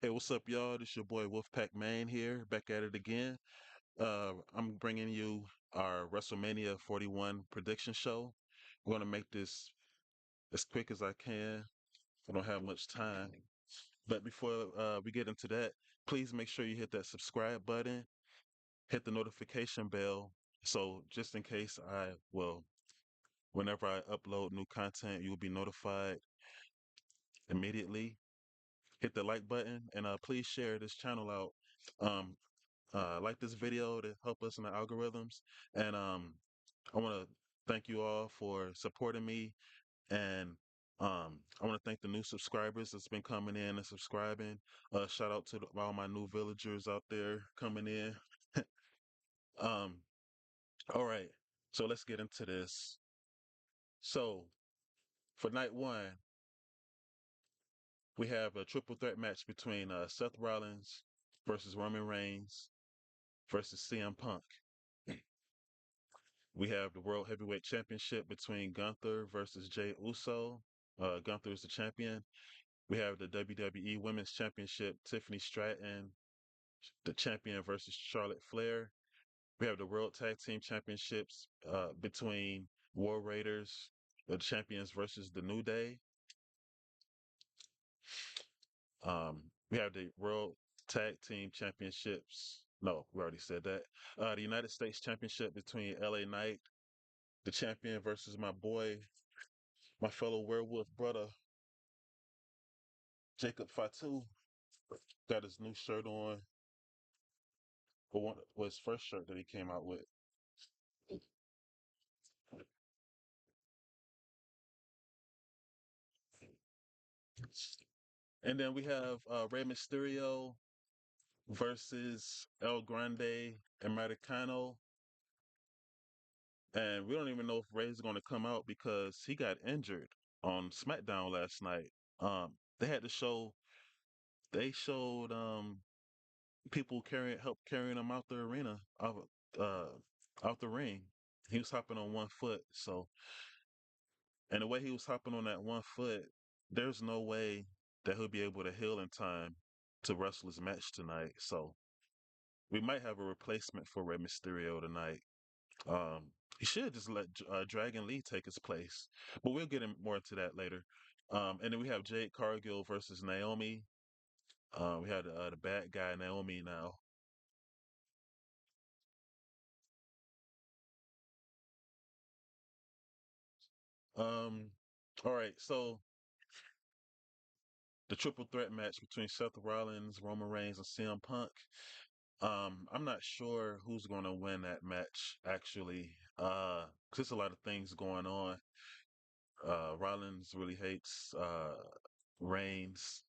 Hey, what's up, y'all? This your boy Wolfpac Maine here, back at it again. I'm bringing you our WrestleMania 41 prediction show. We're gonna make this as quick as I can. I don't have much time, but before we get into that, please make sure you hit that subscribe button, hit the notification bell, so just in case whenever I upload new content, you'll be notified immediately. Hit the like button and please share this channel out. Um, like this video to help us in the algorithms. And I want to thank you all for supporting me. And I want to thank the new subscribers that's been coming in and subscribing. Shout out to all my new villagers out there coming in. um, all right, so let's get into this. So for night one, we have a triple threat match between Seth Rollins versus Roman Reigns versus CM Punk. We have the World Heavyweight Championship between Gunther versus Jay Uso. Gunther is the champion. We have the WWE Women's Championship, Tiffany Stratton, the champion versus Charlotte Flair. We have the World Tag Team Championships between War Raiders, the champions versus the New Day. We have the World Tag Team Championships. No, we already said that. The United States Championship between LA Knight, the champion, versus my boy, my fellow werewolf brother, Jacob Fatu. Got his new shirt on, or one was his first shirt that he came out with. And then we have Rey Mysterio versus El Grande Americano. And we don't even know if Rey's going to come out because he got injured on SmackDown last night. They had to show, they showed people help carrying him out the arena, uh, out the ring. He was hopping on one foot. So, and the way he was hopping on that one foot, there's no way that he'll be able to heal in time to wrestle his match tonight. So we might have a replacement for Rey Mysterio tonight. Um, he should just let Dragon Lee take his place, but we'll get more into that later. And then we have Jade Cargill versus Naomi. We had the bad guy Naomi now. Um, all right, so the triple threat match between Seth Rollins, Roman Reigns, and CM Punk. I'm not sure who's going to win that match actually. 'Cause there's a lot of things going on. Rollins really hates Reigns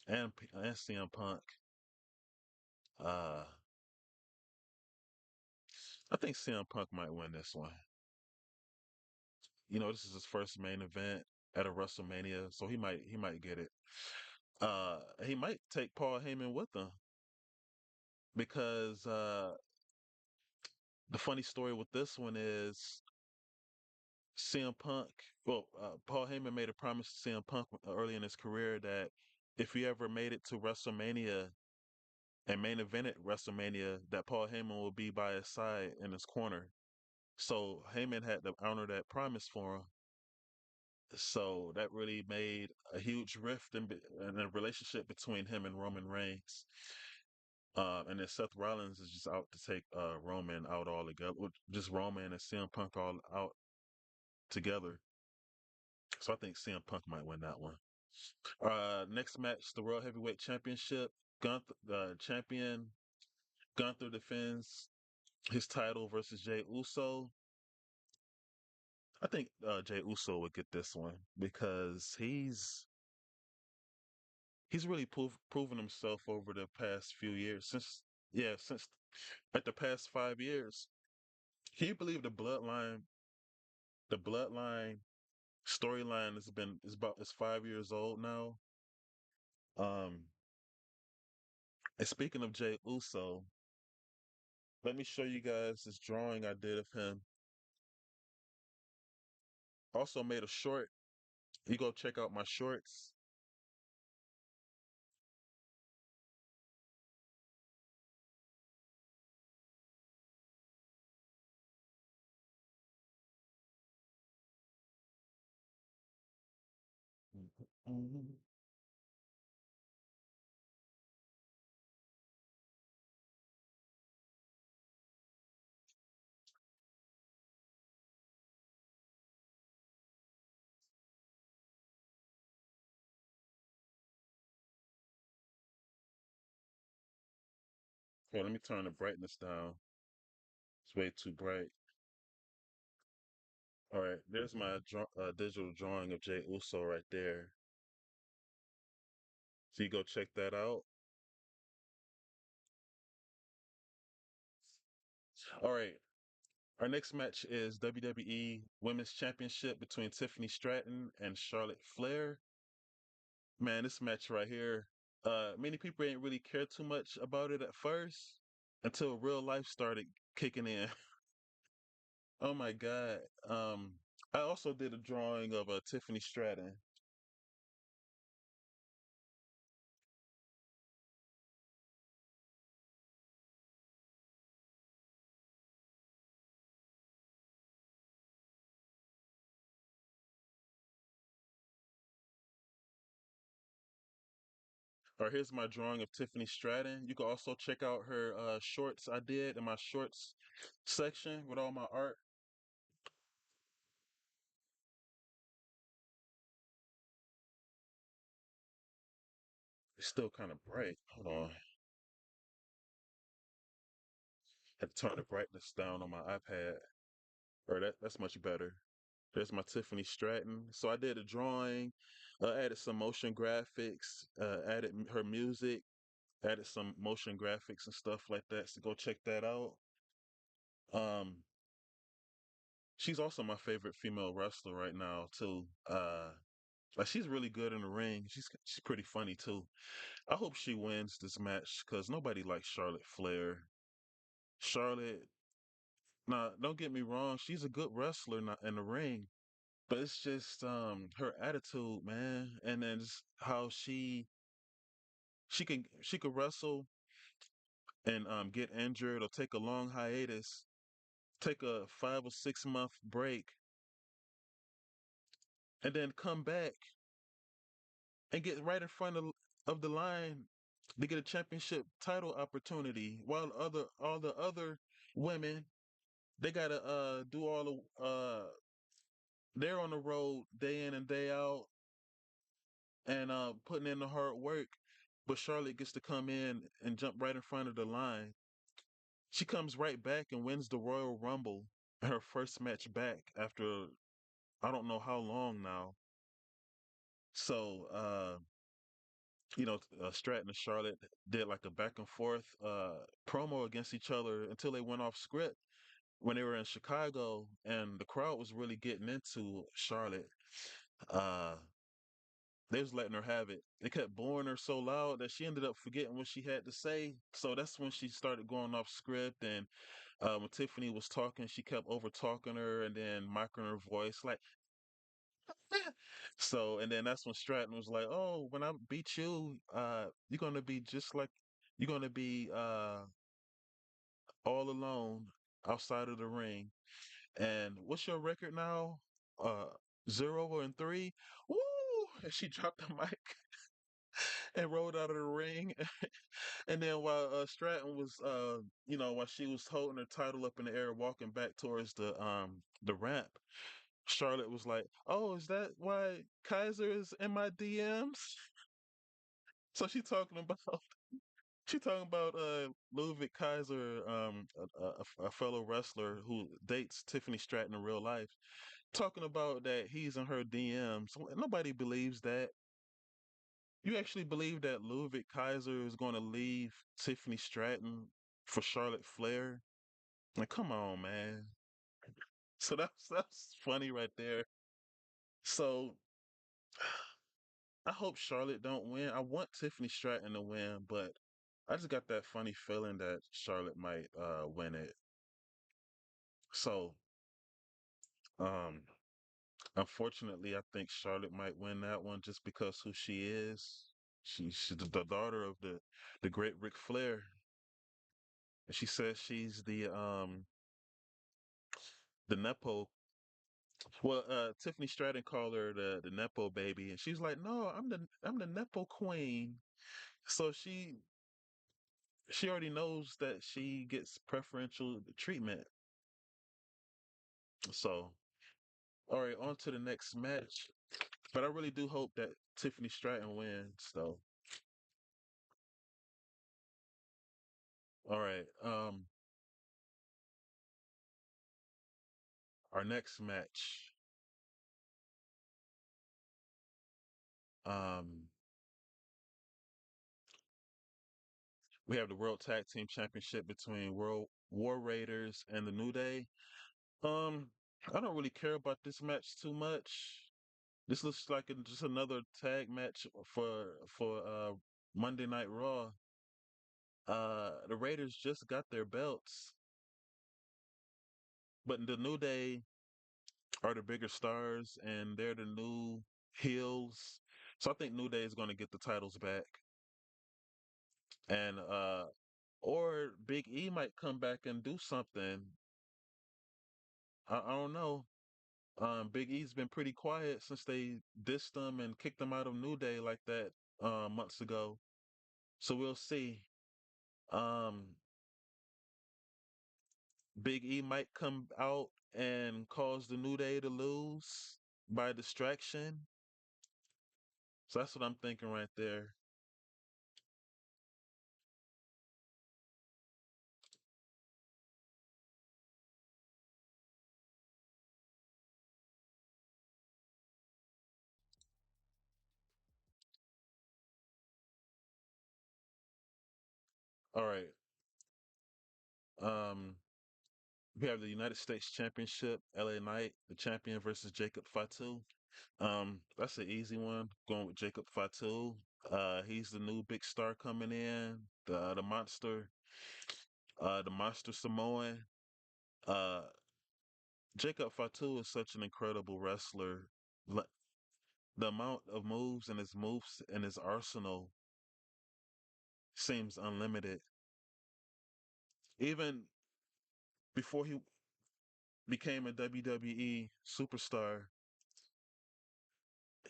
and CM Punk. Uh, I think CM Punk might win this one. You know, this is his first main event at a WrestleMania, so he might get it. He might take Paul Heyman with him because the funny story with this one is CM Punk. Well, Paul Heyman made a promise to CM Punk early in his career that if he ever made it to WrestleMania and main evented WrestleMania, that Paul Heyman will be by his side in his corner. So Heyman had to honor that promise for him. So that really made a huge rift in the relationship between him and Roman Reigns. And then Seth Rollins is just out to take Roman out all together, just Roman and CM Punk all out together. So I think CM Punk might win that one. Next match, the World Heavyweight Championship. Gunther, the champion, Gunther defends his title versus Jay Uso. I think Jay Uso would get this one because he's really proven himself over the past few years. Since like the past 5 years. Can you believe the bloodline storyline is 5 years old now? Um, and speaking of Jay Uso, let me show you guys this drawing I did of him. Also made a short. You go check out my shorts. Mhm. Well, let me turn the brightness down. It's way too bright. All right, there's my digital drawing of Jay Uso right there. So you go check that out. All right, our next match is WWE Women's Championship between Tiffany Stratton and Charlotte Flair. Man, this match right here, many people ain't really care too much about it at first until real life started kicking in. Oh my God. I also did a drawing of Tiffany Stratton. Or here's my drawing of Tiffany Stratton. You can also check out her shorts I did in my shorts section with all my art. It's still kind of bright. Hold on. Had to turn the brightness down on my iPad. Or that's much better. There's my Tiffany Stratton. So I did a drawing, added some motion graphics, added her music, added some motion graphics and stuff like that. So go check that out. Um, she's also my favorite female wrestler right now too. Like she's really good in the ring. She's pretty funny too. I hope she wins this match because nobody likes Charlotte Flair. Charlotte, nah, don't get me wrong, she's a good wrestler in the ring, but it's just her attitude, man, and then just how she can wrestle and get injured or take a long hiatus, take a 5 or 6 month break, and then come back and get right in front of the line to get a championship title opportunity, while all the other women they gotta do all the they're on the road day in and day out and putting in the hard work, but Charlotte gets to come in and jump right in front of the line. She comes right back and wins the Royal Rumble, her first match back after I don't know how long now. So Stratton and Charlotte did like a back and forth promo against each other until they went off script when they were in Chicago, and the crowd was really getting into Charlotte. Uh, they was letting her have it. They kept booing her so loud that she ended up forgetting what she had to say. So that's when she started going off script. And when Tiffany was talking, she kept over talking her and then mocking her voice, like, so, and then that's when Stratton was like, "Oh, when I beat you, you're gonna be just like you're gonna be all alone outside of the ring. And what's your record now? Uh, 0-3. Woo!" And she dropped the mic and rolled out of the ring. And then while Stratton was, while she was holding her title up in the air, walking back towards the ramp, Charlotte was like, "Oh, is that why Kaiser is in my DMs?" So she talking about Ludwig Kaiser, a fellow wrestler who dates Tiffany Stratton in real life, talking about that he's in her DMs. Nobody believes that. You actually believe that Ludwig Kaiser is going to leave Tiffany Stratton for Charlotte Flair? Like, come on, man. So that's funny right there. So I hope Charlotte don't win. I want Tiffany Stratton to win, but I just got that funny feeling that Charlotte might win it. So um unfortunately I think Charlotte might win that one just because who she is. She's the daughter of the great Ric Flair. And she says she's the Nepo Well, Tiffany Stratton called her the nepo baby, and she's like, "No, I'm the nepo queen." So she already knows that she gets preferential treatment. So, all right, on to the next match. But I really do hope that Tiffany Stratton wins, though. All right, our next match. Um, we have the World Tag Team Championship between World War Raiders and the New Day. Um, I don't really care about this match too much. This looks like just another tag match for Monday Night Raw. The Raiders just got their belts, but the New Day are the bigger stars, and they're the new heels. So I think New Day is going to get the titles back, and or Big E might come back and do something. I don't know. Big E's been pretty quiet since they dissed him and kicked him out of New Day like that months ago. So we'll see. Um, Big E might come out and cause the New Day to lose by distraction. So that's what I'm thinking right there. All right. Um, we have the United States Championship, LA Knight, the champion versus Jacob Fatu. That's an easy one. Going with Jacob Fatu. He's the new big star coming in. The monster Samoan. Uh, Jacob Fatu is such an incredible wrestler. L- The amount of moves and his moves and his arsenal seems unlimited. Even before he became a WWE superstar,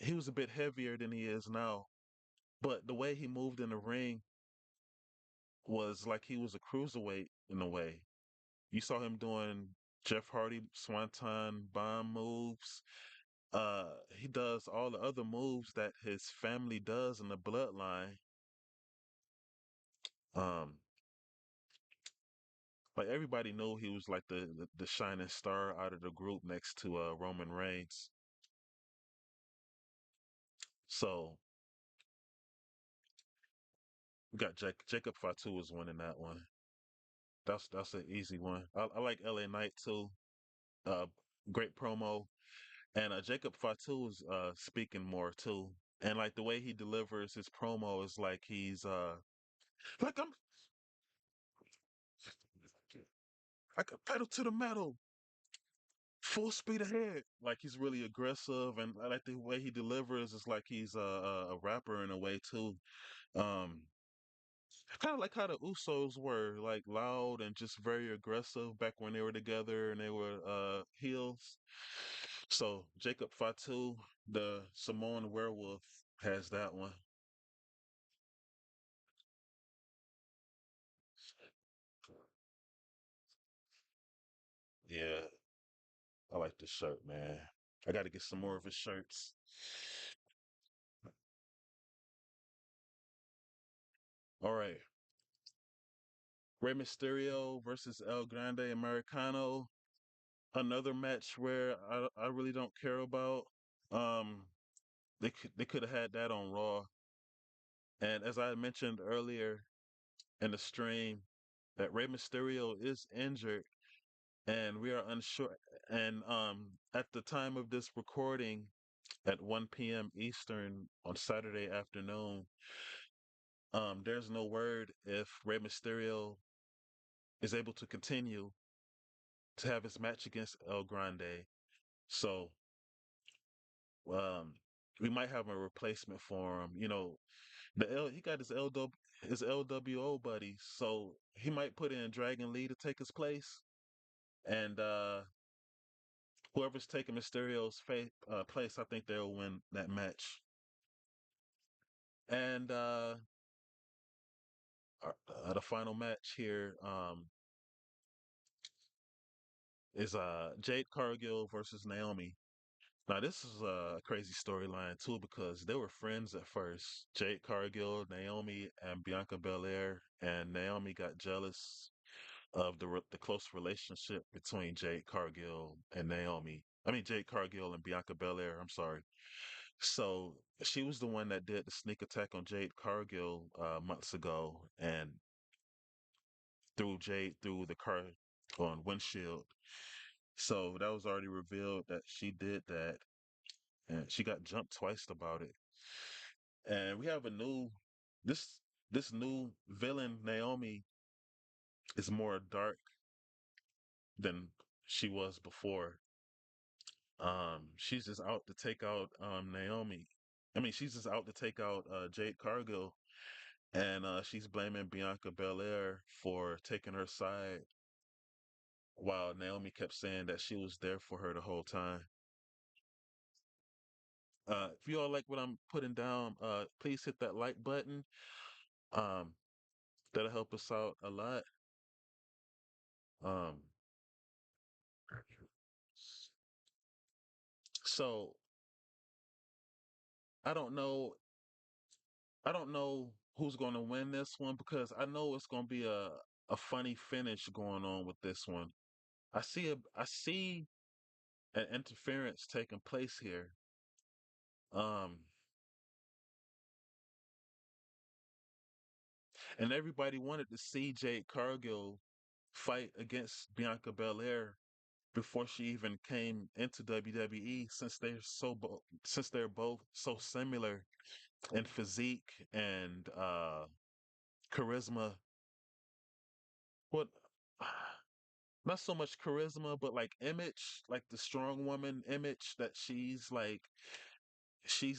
he was a bit heavier than he is now. But the way he moved in the ring was like he was a cruiserweight in a way. You saw him doing Jeff Hardy Swanton bomb moves. He does all the other moves that his family does in the bloodline. Um, like everybody knew he was like the shining star out of the group next to Roman Reigns. So we got Jacob Fatu is winning that one. That's an easy one. I like LA Knight too. Uh, Great promo, and Jacob Fatu is speaking more too. And like the way he delivers his promo is like he's like I'm like a pedal to the metal, full speed ahead. Like he's really aggressive, and I like the way he delivers. It's like he's a rapper in a way too. Um, Kind of like how the Usos were, like loud and just very aggressive back when they were together and they were heels. So Jacob Fatu, the Samoan werewolf, has that one. Yeah, I like this shirt, man. I got to get some more of his shirts. All right, Rey Mysterio versus El Grande Americano. Another match where I really don't care about. Um, they could have had that on Raw. And as I mentioned earlier in the stream, that Rey Mysterio is injured, and we are unsure. And at the time of this recording, at 1 p.m. Eastern on Saturday afternoon, there's no word if Rey Mysterio is able to continue to have his match against El Grande. So um, we might have a replacement for him. He got his LWO buddies, so he might put in Dragon Lee to take his place. And whoever's taking Mysterio's place, I think they'll win that match. And the final match here is Jade Cargill versus Naomi. Now this is a crazy storyline too because they were friends at first. Jade Cargill, Naomi, and Bianca Belair, and Naomi got jealous of the close relationship between Jade Cargill and Naomi. I mean Jade Cargill and Bianca Belair. I'm sorry. So she was the one that did the sneak attack on Jade Cargill months ago and threw Jade through the car on windshield. So that was already revealed that she did that, and she got jumped twice about it. And we have a new this this new villain Naomi is more dark than she was before. She's just out to take out Naomi. I mean, she's just out to take out Jade Cargill, and she's blaming Bianca Belair for taking her side, while Naomi kept saying that she was there for her the whole time. If you all like what I'm putting down, please hit that like button. Um, that'll help us out a lot. Um, so I don't know. I don't know who's going to win this one because I know it's going to be a funny finish going on with this one. I see an interference taking place here. Um, and everybody wanted to see Jade Cargill fight against Bianca Belair before she even came into WWE since they're both so similar in physique and charisma. What not so much charisma, but like image, like the strong woman image that she's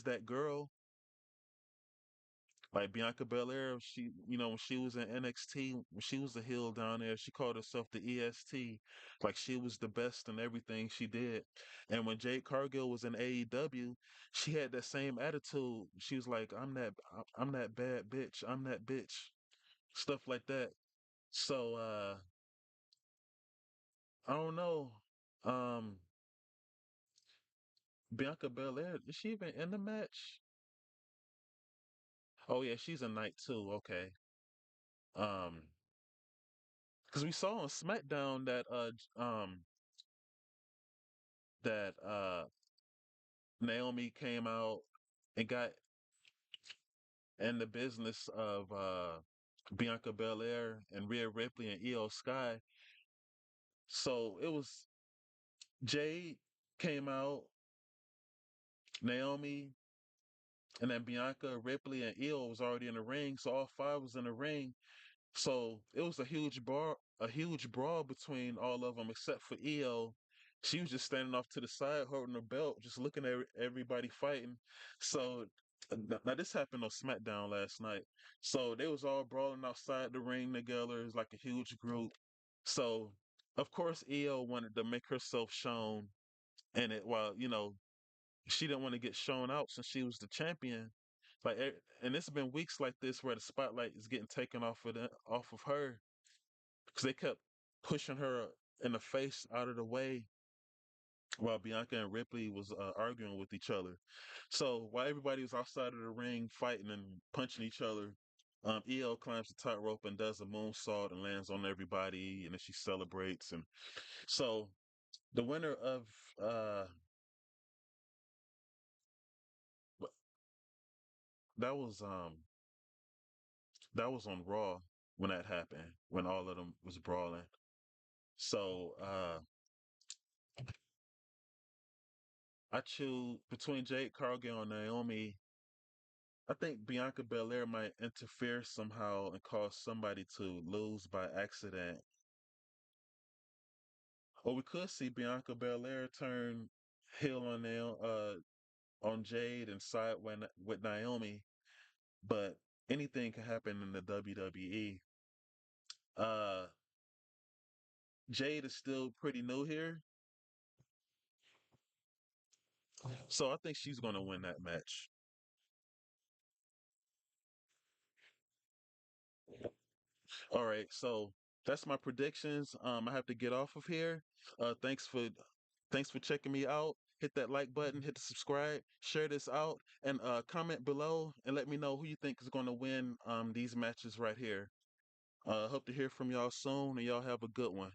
that girl. Like Bianca Belair, when she was in NXT, when she was a heel down there, she called herself the EST. Like she was the best in everything she did. And when Jade Cargill was in AEW, she had that same attitude. She was like, I'm that bad bitch. I'm that bitch. Stuff like that. So, I don't know. Um, Bianca Belair, is she even in the match? Oh yeah, she's a knight too. Okay. Um, because we saw on SmackDown that Naomi came out and got in the business of Bianca Belair and Rhea Ripley and Io Sky. So it was Jade came out, Naomi, and then Bianca, Ripley, and Io was already in the ring. So all five was in the ring. So it was a huge brawl between all of them except for Io. She was just standing off to the side, holding her belt, just looking at everybody fighting. So now this happened on SmackDown last night. So they was all brawling outside the ring together. It was like a huge group. So of course Io wanted to make herself shown, and it while she didn't want to get shown out since she was the champion. And it's been weeks like this where the spotlight is getting taken off of her because they kept pushing her in the face out of the way while Bianca and Ripley was arguing with each other. So while everybody was outside of the ring fighting and punching each other, EO climbs the top rope and does a moonsault and lands on everybody, and then she celebrates. And so the winner of uh, that was that was on Raw when that happened, when all of them was brawling. So I choose between Jade Cargill and Naomi. I think Bianca Belair might interfere somehow and cause somebody to lose by accident. Or we could see Bianca Belair turn heel on Jade and side with Naomi, but anything can happen in the WWE. Uh Jade is still pretty new here. So I think she's gonna win that match. All right, so that's my predictions. I have to get off of here. Thanks for checking me out. Hit that like button, hit the subscribe, share this out, and comment below and let me know who you think is going to win these matches right here. Hope to hear from y'all soon, and y'all have a good one.